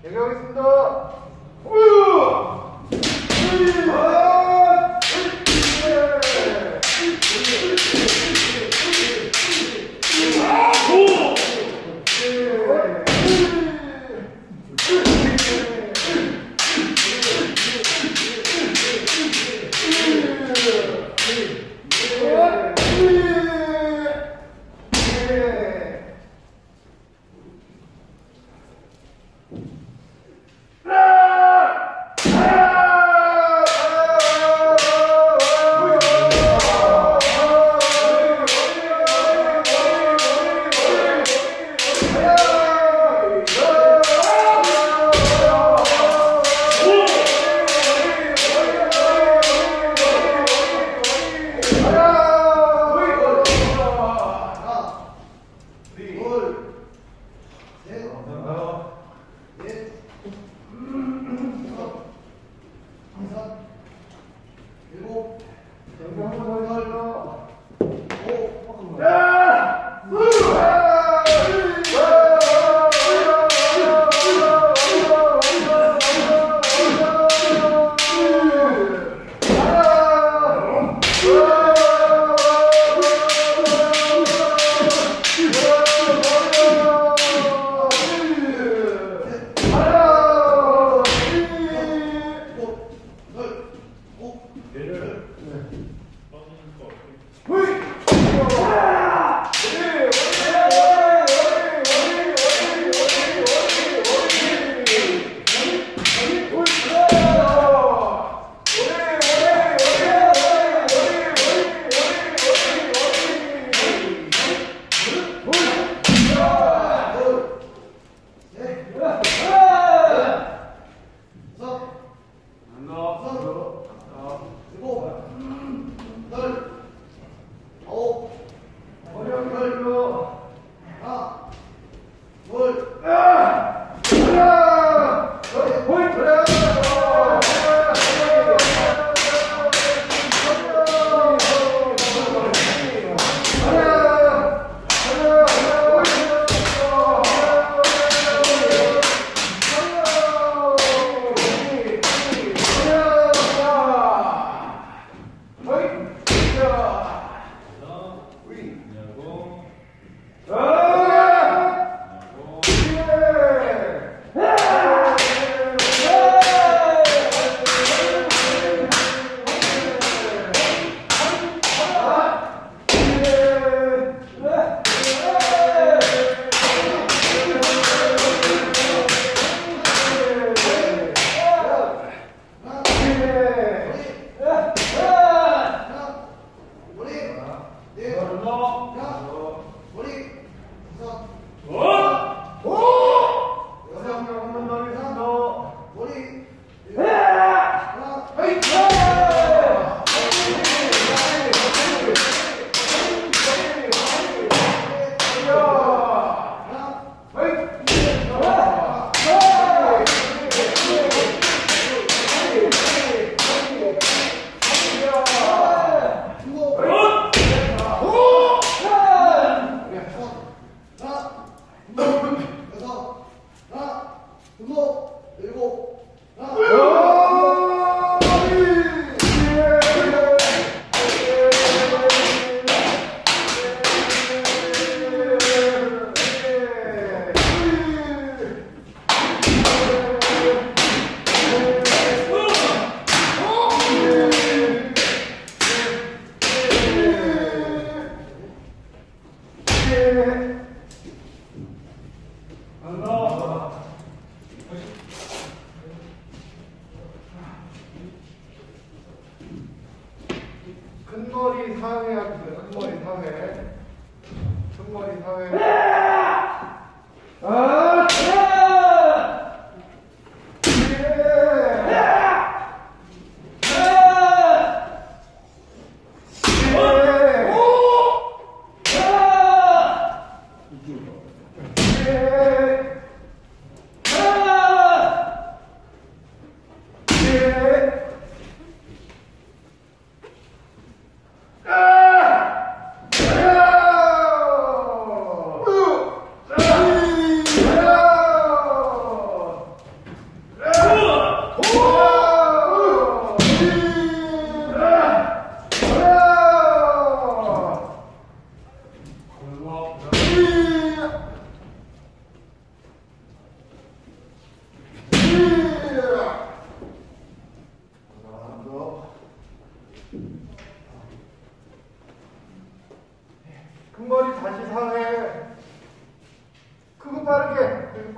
얘기하겠습니다.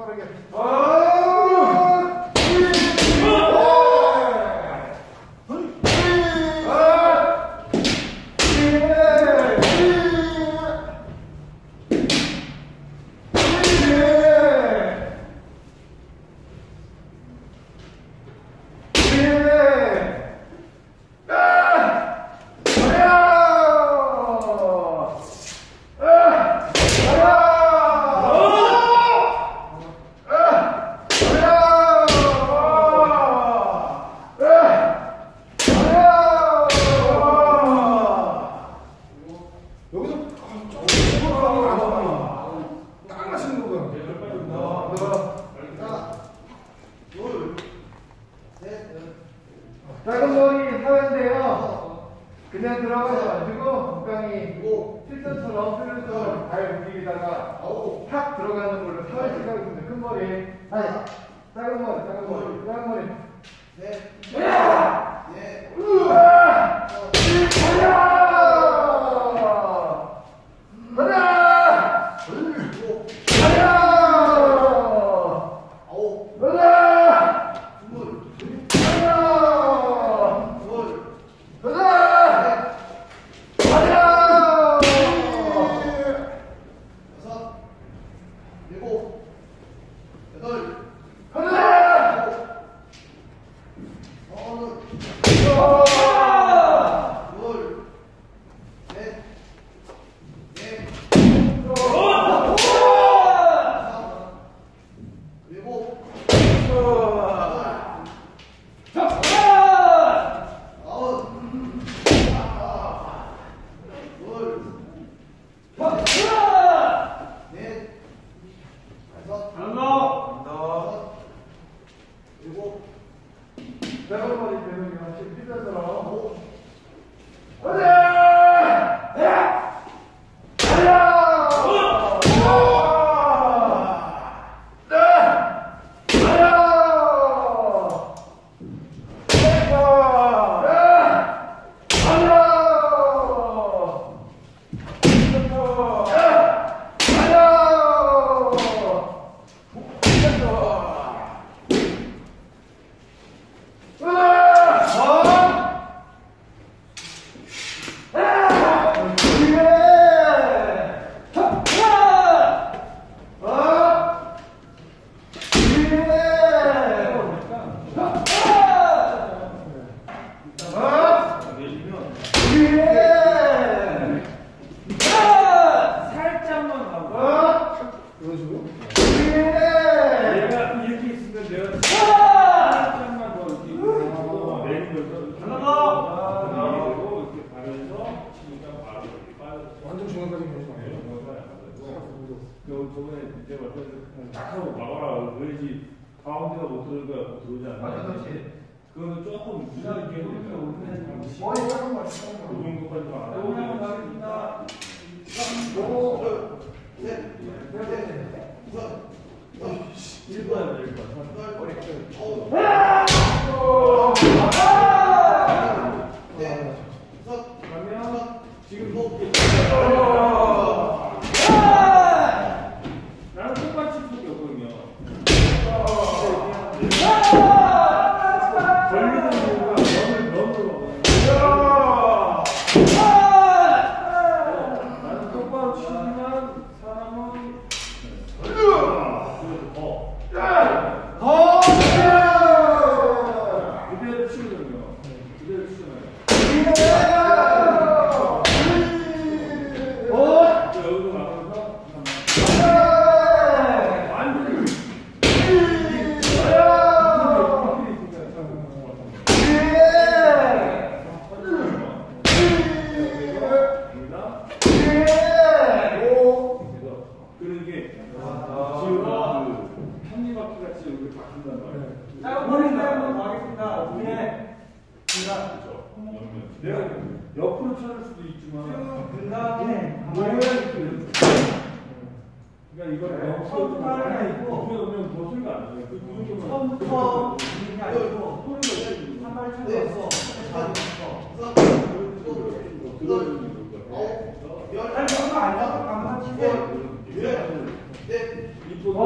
빠르게. 작은 머리 사회인데요. 그냥 들어가셔가지고 적당히 실전처럼 플루처럼 발 움직이다가 탁 들어가는 걸로 사회 생각이 듭니다. 큰 머리. 아니, 작은 머리. 네. 작은 머리 배우기 확실히 필요하더라. 완전 중간까지 저번에 내가 낙하고 막아라 그래야지 가운데가 못 들어오지 않나? 그거는 조금 무리하게 오르면 그 정도까지만 안 하고 나는 똑같이 수밖에 없거든요. 걸리는 이유가 너무 나는 똑바로 치지만 사람은 그대로 치거든요. 그대로 치잖아요. 여기도 나가서 완전히 그런 게 지금 편리바퀴 같이 여기 바꾼단 말이에요. 작은 머리 한번 가겠습니다. 위에 내가 옆으로 쳐줄 수도 있지만 그 다음에 모양이 그래. 그러니까 이걸 처음부터 하는 게 있고 그러면 더 소리가 안 나요. 그 정도면 처음부터 있는 게 아니고 소리가 한 발을 쳐서 들어주는 거. 한 번도 안 잡고 강사 치고 이쁘고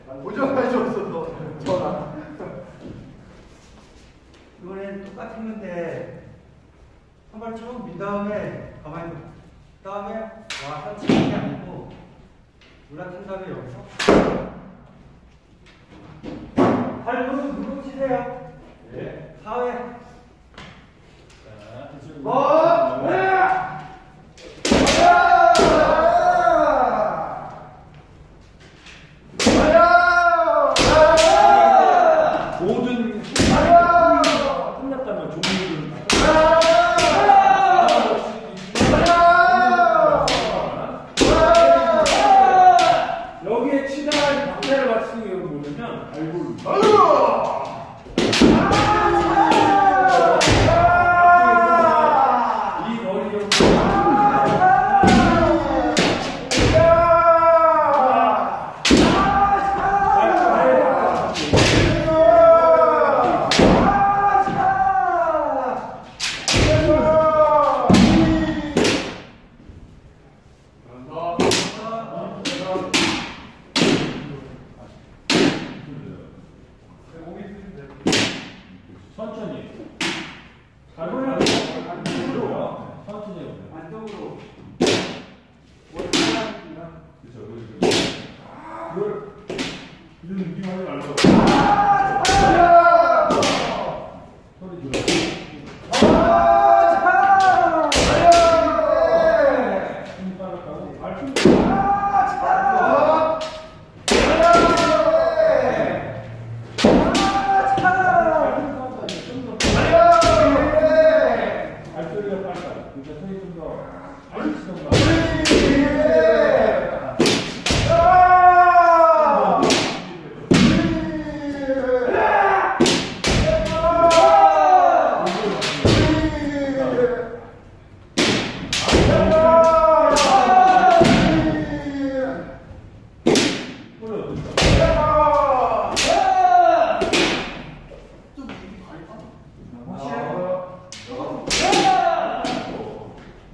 보정까지 없어서 전화. 이번엔 똑같았는데 한 발 쭉 민 다음에 가만히 그 다음에 와서 치는 게 아니고 올라탄 다음에 여기서 발 누르고 치세요. 네. 4회. 자, 기술. 모든 끝났다면 종류를 여기에 치다가 박자를 맞추는 게 뭐냐면 알고를 이 머리를 천천히. 안쪽으로. 천천히 해보세요. 안쪽으로. 그렇죠. 그걸 이런 느낌 하지 말고. 소리 들어. 힘 빠졌다고. 발품. 발소리가 빨라. 그러니까 손이 좀 더 빨리 치던가.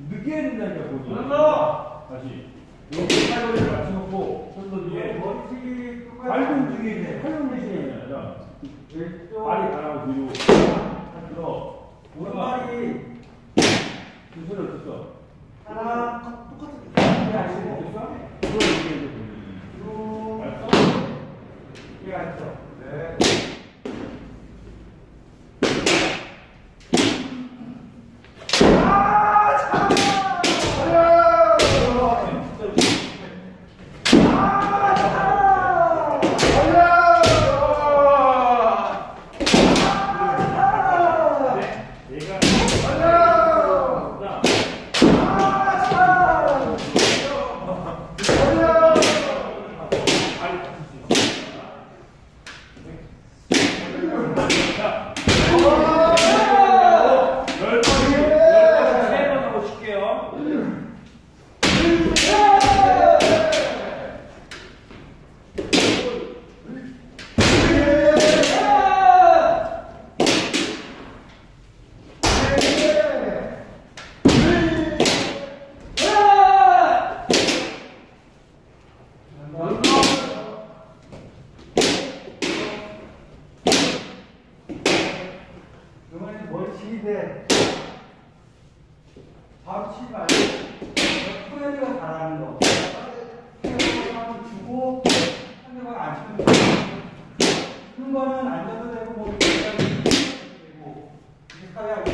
늦게 해야 된다니까, 보기. 다시. 여기 팔걸이를 맞춰놓고, 손도 뒤에. 머리치기 발도 움직이게 돼. 팔 움직이는 게 아니라. 왼쪽. 발이 가라고 뒤로. 들어. 오른발이 그 소리 어땠어? 하나 이게 아시고 어땠어? 그걸 이렇게 해서 쭉 알았어? 이게 맞죠? 네. 이번에는 머리치기인데 바로 치지 말고 프레드가 잘하는 거. 프레드를 한번 주고 상대방 안 치면 돼. 큰 거는 안 줘도 되고 뭐 되고 비슷하게 하고.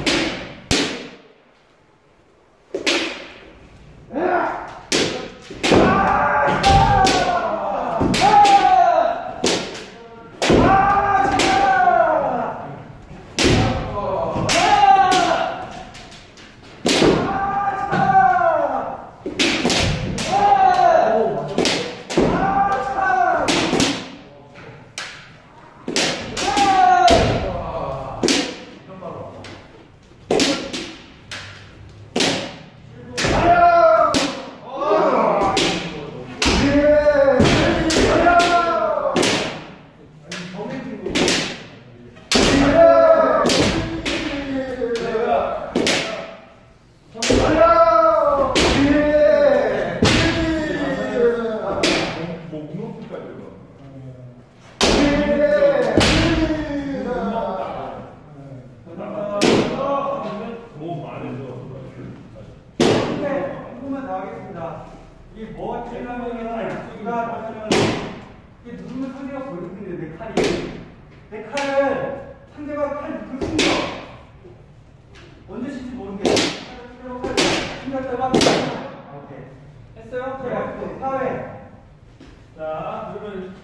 너무 많아서. 한 번만 더 하겠습니다. 이게 뭐가 제일하면 약수가 이게 누르면 상대가 걸리는데 내 칼이 내 칼을 상대가 칼 밑으로 숨겨 언제 칠지 모르는 게 상대가 칼을 숨겼다가 오케이 했어요? 제 약수 4회 자 그러면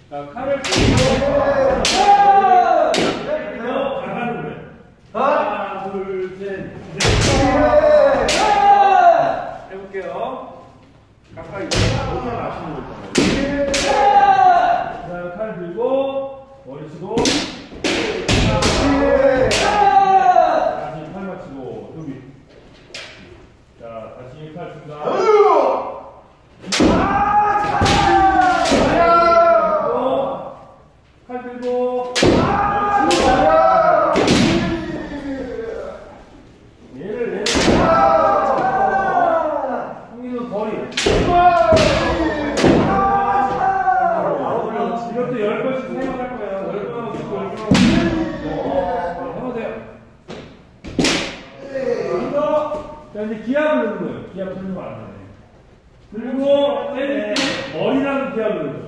자, 칼을 들고 나가는 거예요. 하나, 둘, 셋, 넷. 해볼게요. 가까이 오면 아시는 거 있잖아요. 자, 칼 들고 머리 치고 다시 팔 맞추고 여기. 자, 다시 칼 든다. 칼 들고 얘를 형님은 거리 이것도 10번씩 사용할 거예요. 10번 해보세요. 자 이제 기압을 넣는 거예요. 기압 설명 안 하네. 그리고 때릴 때 머리랑 기압을 넣는 거예요.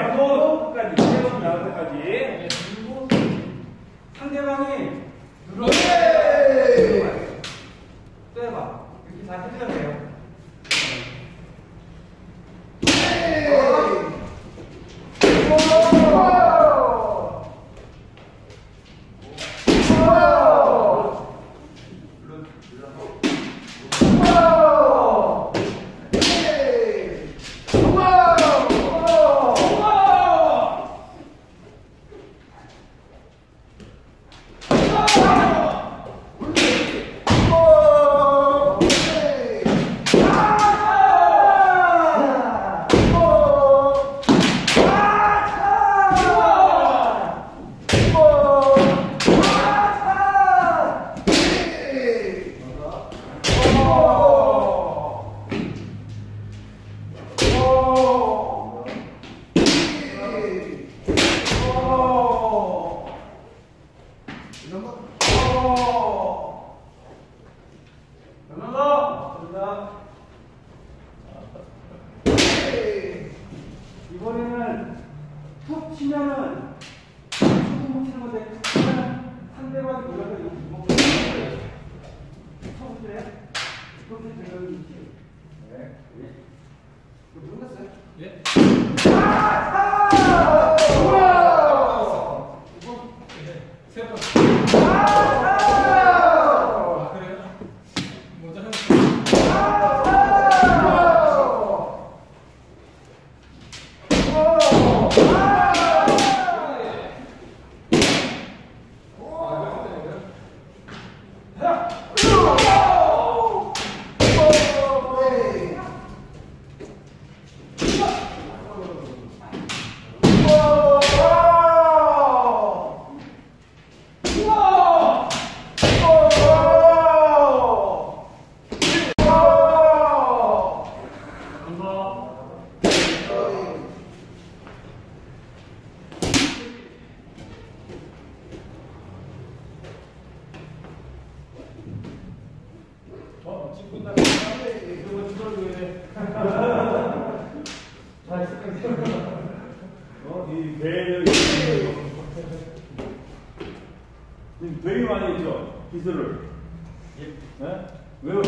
하고 끝까지 세번 나올 때까지 그리고 상대방이 눌러 또 해봐 이렇게 잘 해줘야 돼요 이번에는 툭 치면은 툭 치는 건데 툭 치면 상대방이 몰라서 이거 주먹을 쳐보실래요? 이렇게 생각이 있지? 네. 이거 끝났어요? 예. 세 번. 그래요? 먼저 해볼게요. 지금 끝났다. 이거 찍어줘야 돼. 이 배를 지금 되게 많이 했죠 기술을. 예. 네? 왜요?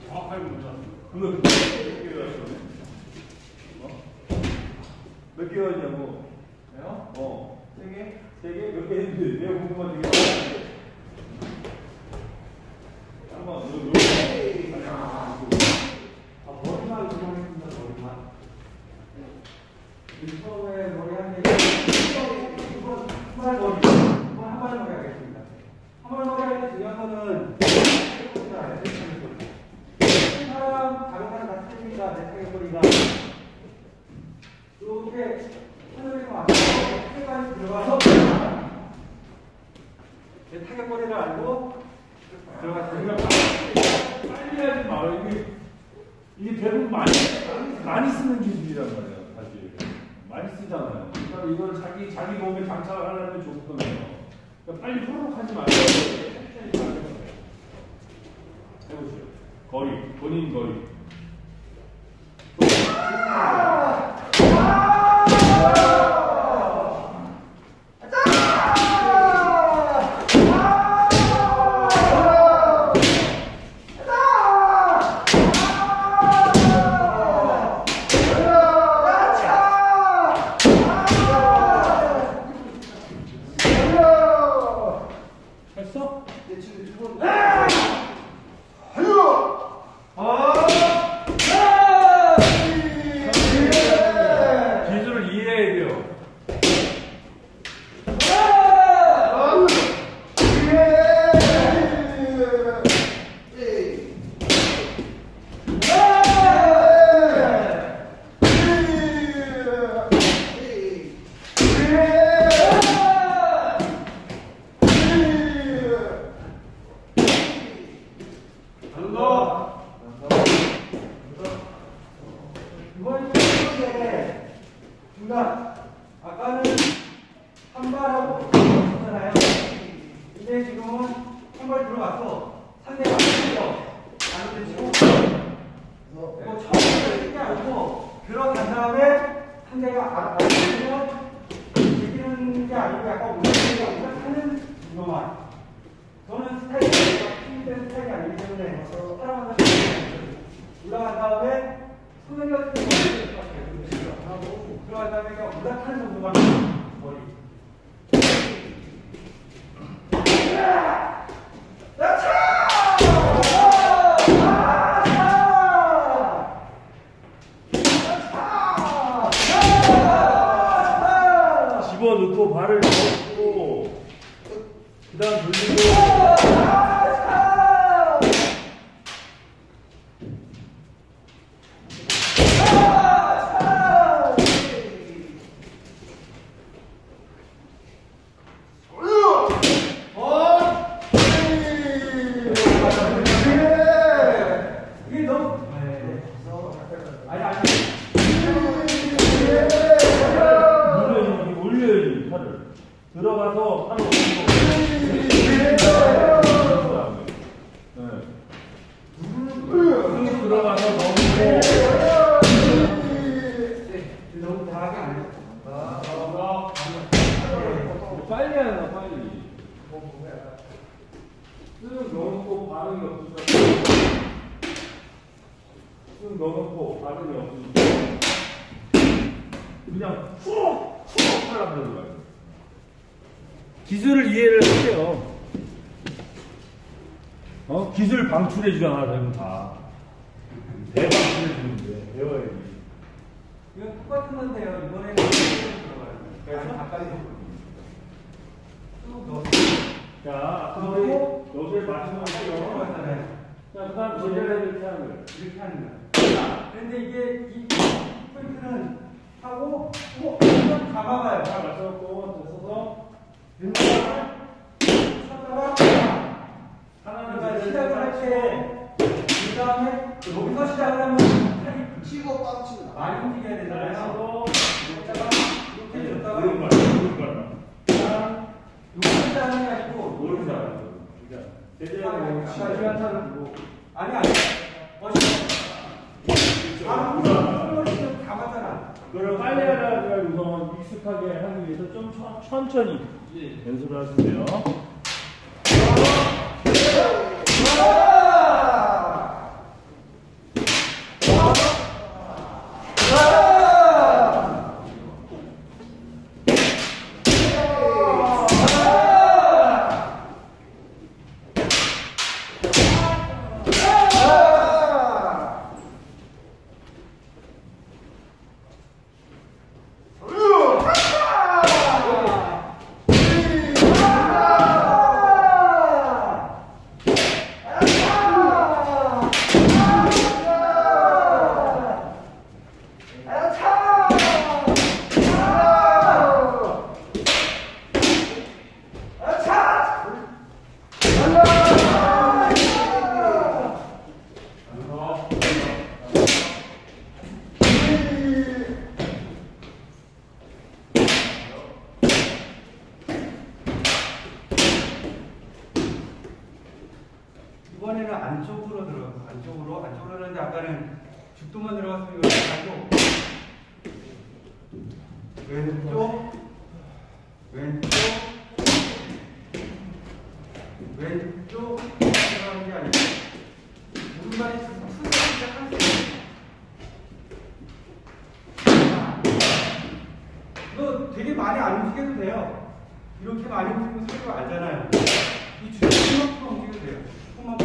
정확하게 몰랐어. 근데 몇 개 왔어? 몇 개 왔냐고? 왜요? 세 개? 세 개? 몇 개 했는데 내가 궁금한 게 한번 머리만 이동했습니다. 머리만. 처음에 머리 한 개. 이번 한발 머리. 이번 한발 머리 하겠습니다. 한발 머리 할 때 중요한 거는 사람 다른 사람 다 틀리니까 내 타겟거리가 이렇게 하늘에서 안 타겟까지 들어가서 내 타겟거리를 알고 들어가서 빨리 하지 말아요. 이게 이게 대부분 많이 쓰는 기술이란 말이에요, 사실. 많이 쓰잖아요. 그러니까 이걸 자기 몸에 장착을 하려면 좋거든요. 그러니까 빨리 후루룩 하지 말고 천천히 해보세요. 거리, 본인 거리. 했어? 기술을 이해해야 돼요. 아까는 한 발하고 했잖아요. 근데 지금은 한 발 들어가서 상대가 안 들려. 안 들리고 처음부터 이렇게 아니고 들어간 다음에 상대가 안 들리면 이기는 게 아니고 약간 올라가는 이거만. 저는 스타일이 힘든 스타일이 아니기 때문에 사람마다 올라간 다음에 소변이 같은 거 들어간 다음에 그냥 올라타는 정도만 머리. 집어넣고 발을 넣고 그 다음 돌리고 이게 너무 올려야지 팔을 들어가서 팔을 올리고 들어가서 너무 다하게 안 해. 빨리 하나 빨리 쓱 넣어놓고 반응이 없으니까 쓱 넣어놓고 반응이 없으니까 그냥 훅 하려고 그러는 거예요. 기술을 이해를 하세요. 기술 방출해 주잖아, 저는 다. 대방출해 주는데 배워야지. 이거 똑같은 건데요. 이번에는 그래서 가까이 쭉 넣어. 자, 앞머리 여기를 맞추면 할게요. 자, 그 다음 제대로 이렇게 하는 거예요. 이렇게 하는 거야. 근데 이게 이 포인트는 하고 한번 감아봐요. 자, 맞춰놓고 서서 왼발을 쳤다가 하나는 시작을 할 때 그 다음에 여기서 시작을 하면 팔이 치고 빡치고 많이 움직여야 되잖아요. 쳤다가 이렇게 줬다가 오른발. 이거 시작하는 게 아니고 오른발. 제대로 시간차를 두고 아니 바로 감았잖아. 그걸 빨리 하라고 우선 익숙하게 하기 위해서 좀 천천히 연습을 하시면 돼요. 이번에는 안쪽으로 들어가서 안쪽으로 하는데 아까는 죽도만 들어갔으면 이거 가지고 왼쪽 들어가는 게 아니고 오른발이 투석인데 한 이거 되게 많이 안 움직여도 돼요. 이렇게 많이 움직이면 소리가 알잖아요. 이 주먹만 움직여도 돼요. 조금만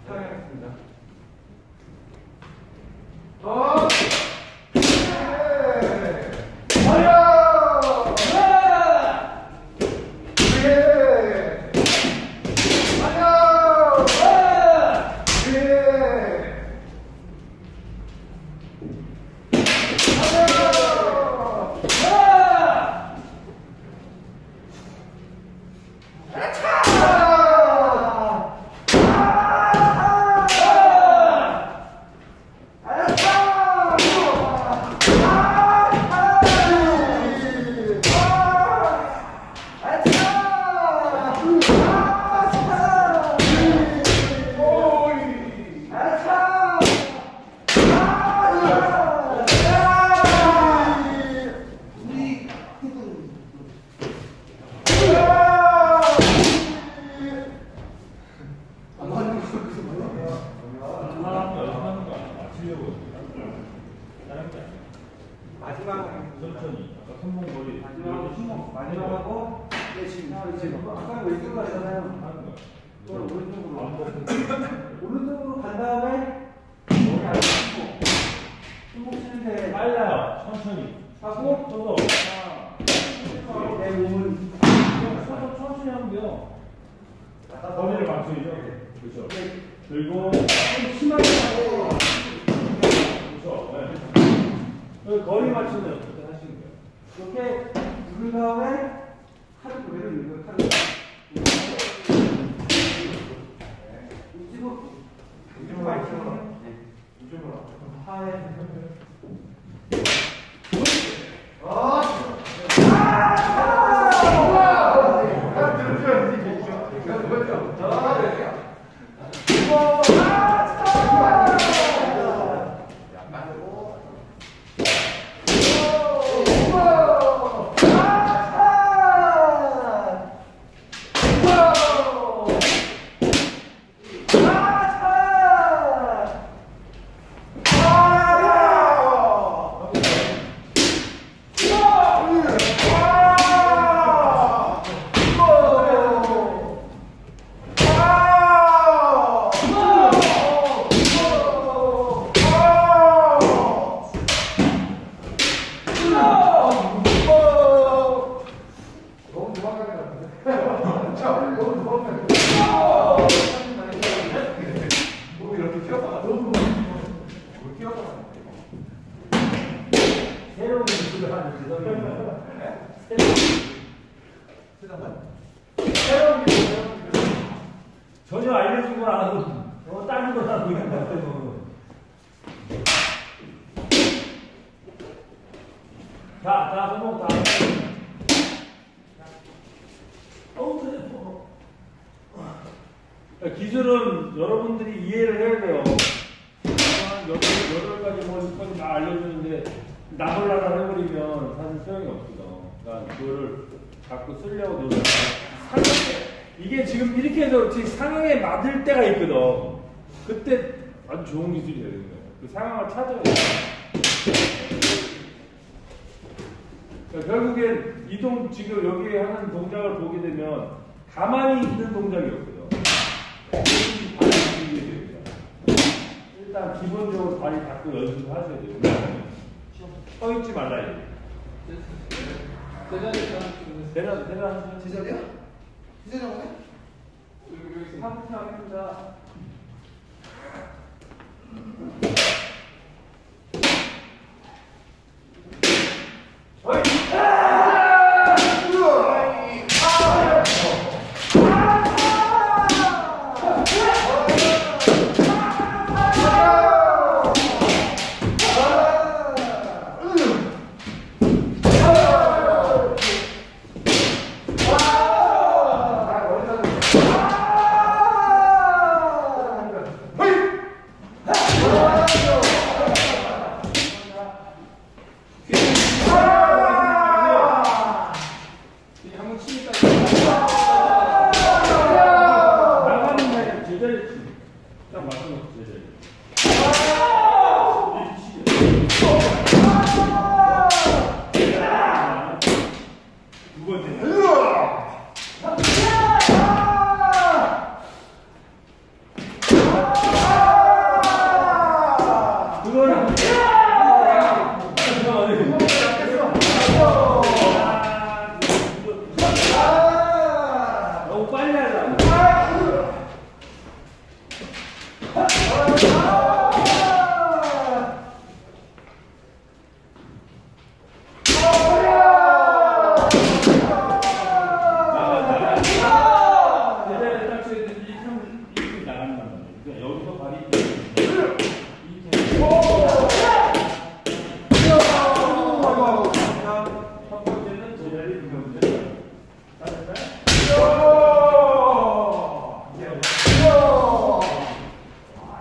하겠습니다. 마지막하고 아까 왼쪽으로 하잖아요. 오른쪽으로 간 다음에 여기 안 치고 손목 치는데 빨라요. 천천히 하고 서서 내 몸은 서서 천천히 하면 돼요. 거리를 맞춰야죠. 그렇죠. 그리고 좀 심하게 하고 그렇죠. 네. 거리 맞추는 그렇게 하시는 거예요. 이렇게 누른 다음에 칼을 그대로 넣는 거예요. 칼을 이쪽으로 하에 전혀 알려준 건 안 하고 다른 걸 하고 있는 것 같아요. 자, 손목 다. 기술은 여러분들이 이해를 해야 돼요. 여덟 가지 뭐 6가지 다 알려주는데 나몰라라 해버리면 사실 소용이 없거든. 그러니까 그거를 자꾸 쓰려고 노력하고 이게 지금 이렇게 해서 지금 상황에 맞을 때가 있거든. 그때 아주 좋은 기술이 되는 거예요. 그 상황을 찾아야 돼요. 그러니까 결국엔 지금 여기 하는 동작을 보게 되면 가만히 있는 동작이었거든. 일단 기본적으로 다리 닫고 연습하셔야 돼요. 떠있지 말라요. 대련 제자리야? 제자리야? 여기 3분 하겠습니다. 딱 맞춰놓지. 두 번째. 그거는 너무 빨리 하려고.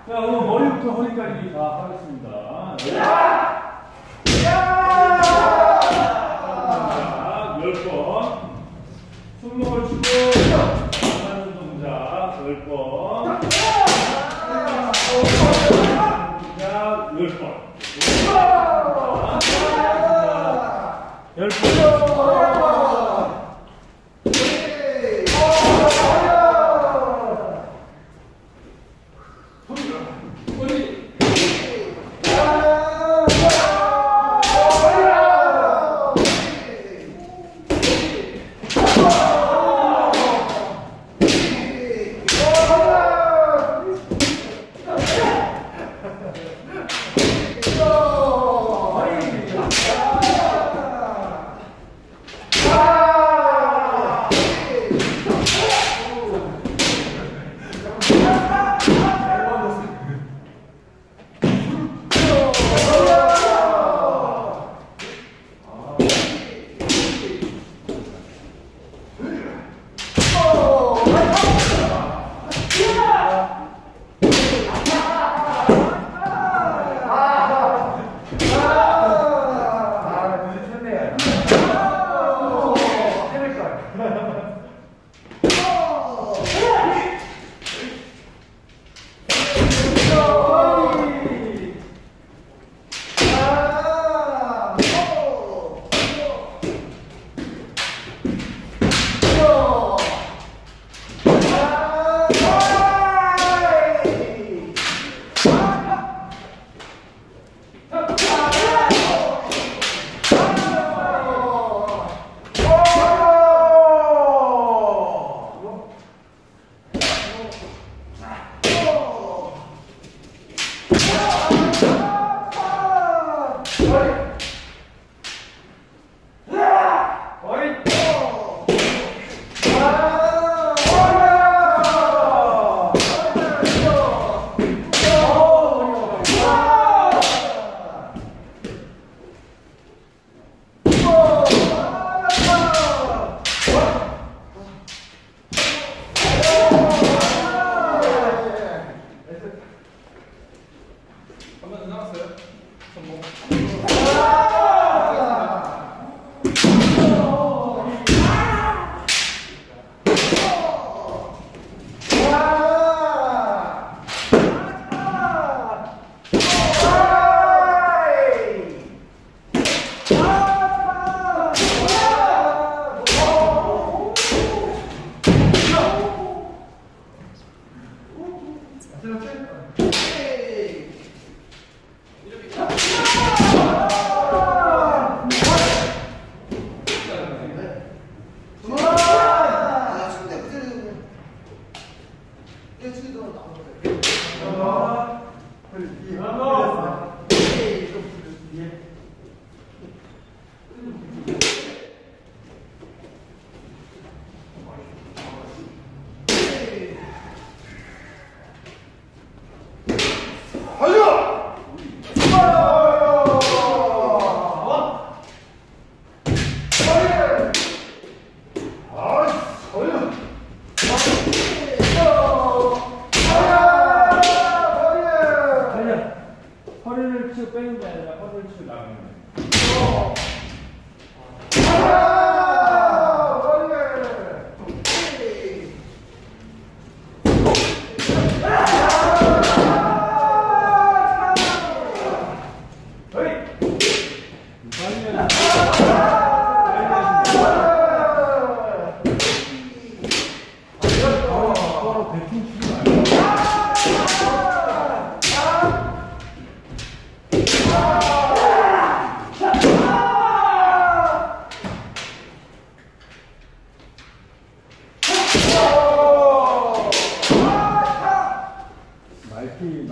자, 오늘 머리부터 허리까지 다 하겠습니다. 자, 10번. 손목을 주고, 하는 동작, 10번. 동작, 10번. 10번.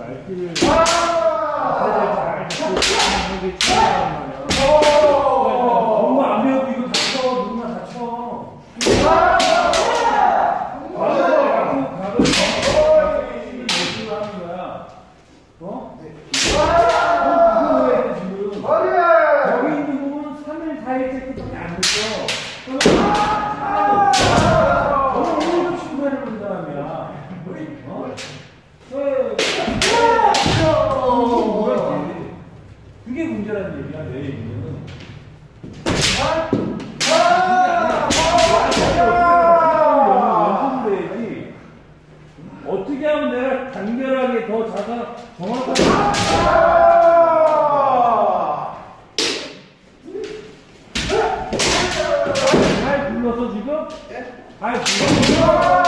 말귀를 잘 듣고 하는 게 중요하단 말이야. 너무 안 배워도 이거 다쳐. 누구나 다쳐. 어? 그거 왜 지금? 여기 있는 부분은 3일 4일 밖에 안 됐어. 너는 오늘도 친구를 본 사람이야. 어? 그게 문제라는 얘기야, 내 얘기는. 연습을 해야지. 어떻게 하면 내가 간결하게 더 자가 정확하게. 잘 불렀어, 지금? 잘 불렀어.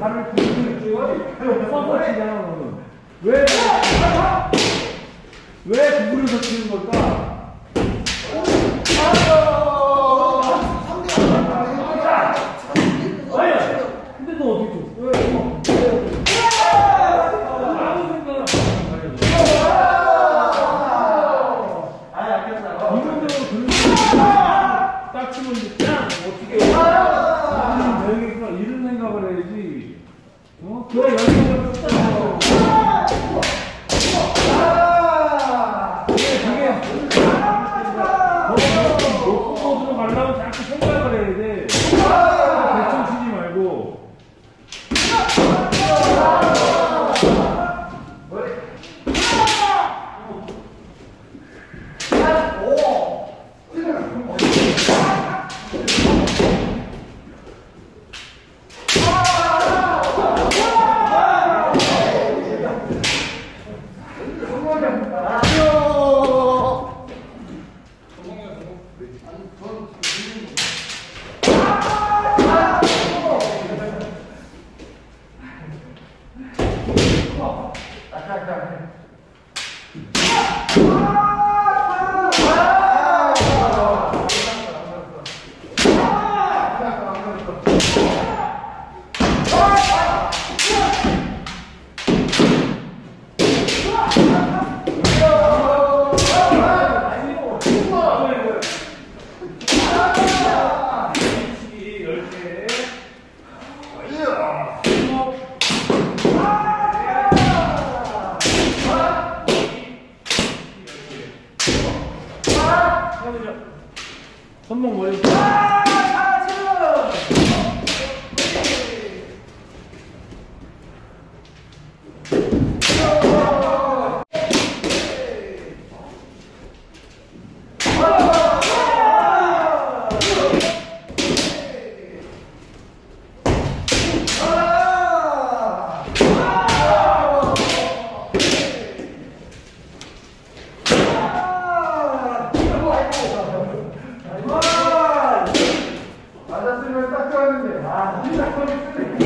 발을 구부리고 서서 치잖아, 너는. 왜 구부려서 치는 걸까? 아니야. 근데 너 어떻게 쳐? 왜? 아무 생각 안 하려고. 이론적으로 그런 딱 치면 이제 짱! 어떻게 해? 되겠구나. 이런 생각을 해야지. 어? 그래, 열심히 쳤잖아. 높은 곳으로 가려면 자꾸 생각을 해야 돼. 대충 치지 말고. 손목 머리. 맞았으면 딱 좋았는데. 진짜 거기 쓰네.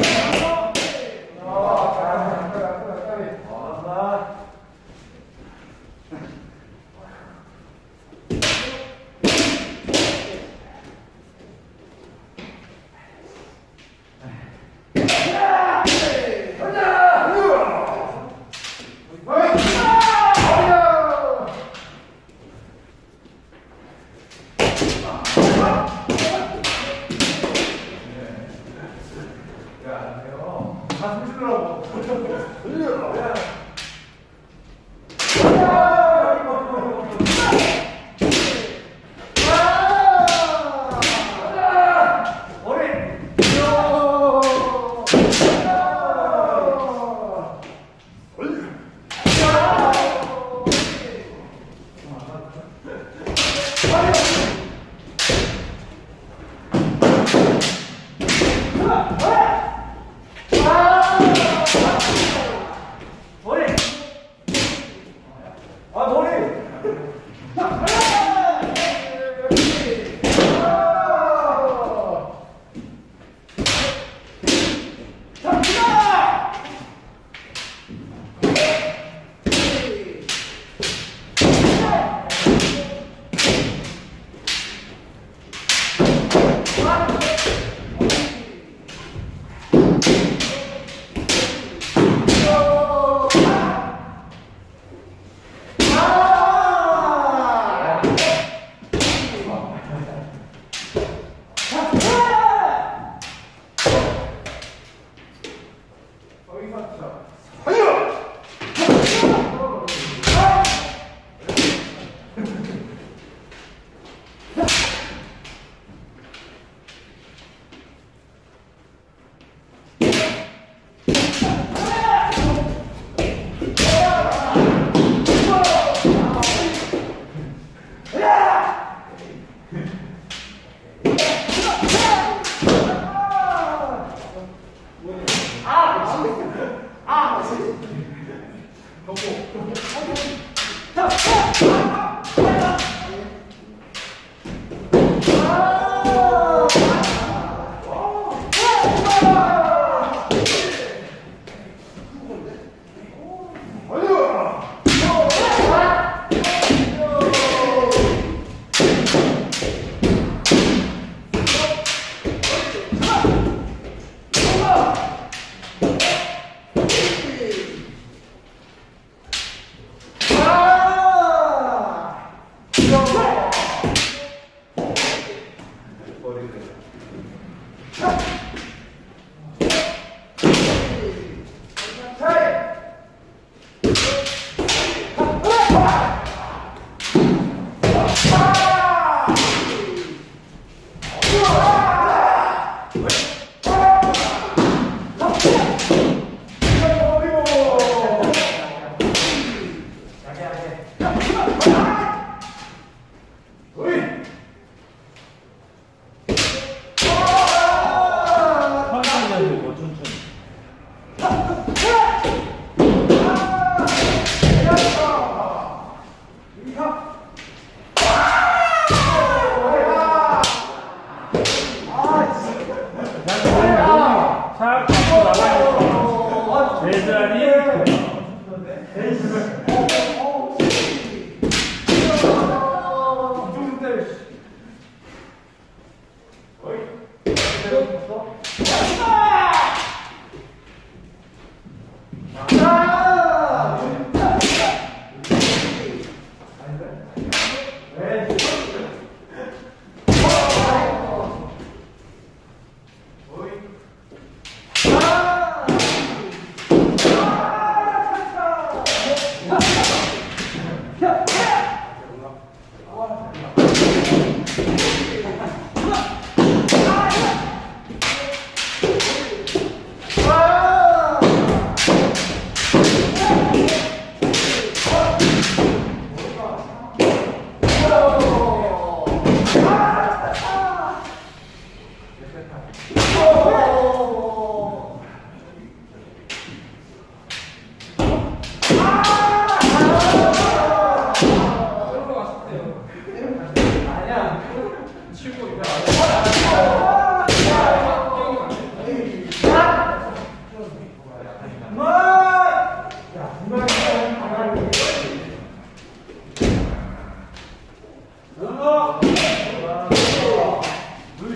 눈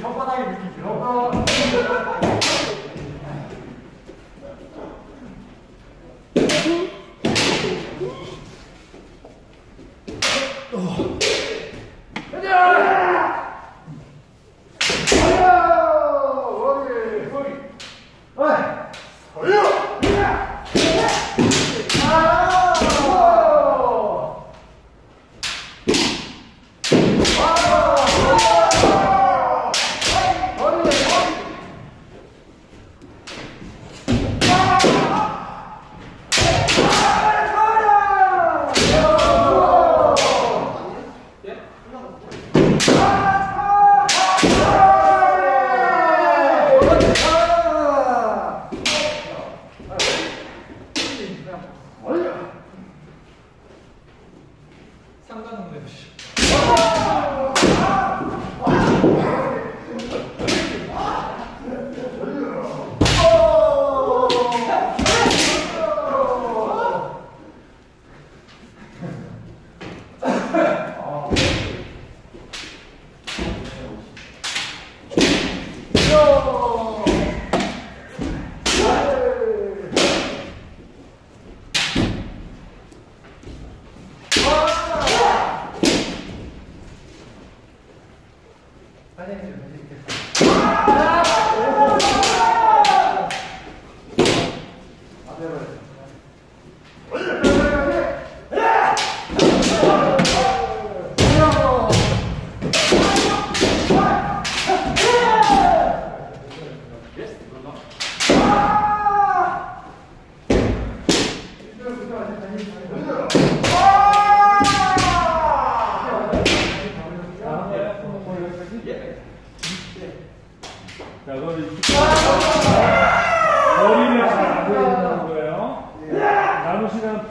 혓바닥에 이렇게 길어. 자, 그럼 거리를 잘 안 보여준다는 거예요. 남은 시간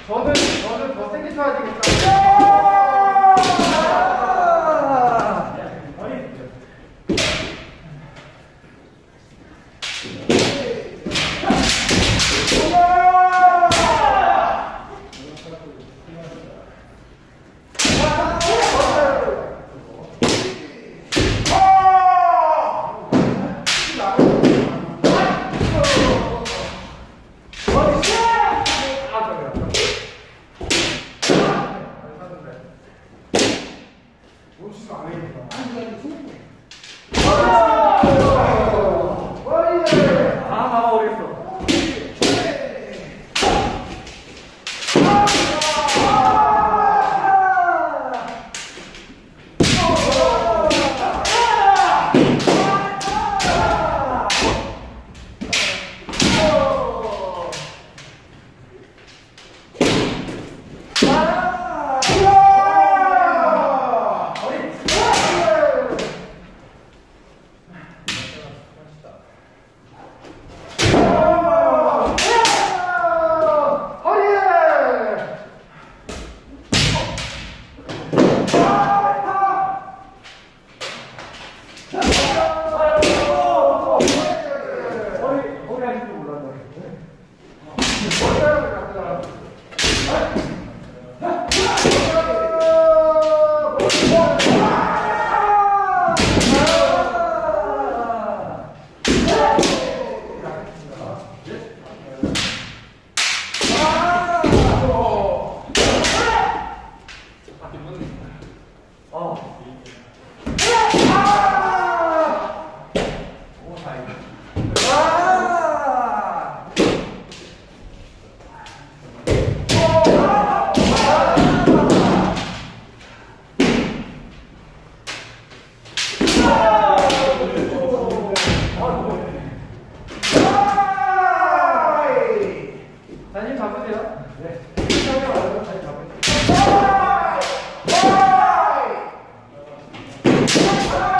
저는 더 세게 쳐야 되겠다. 아!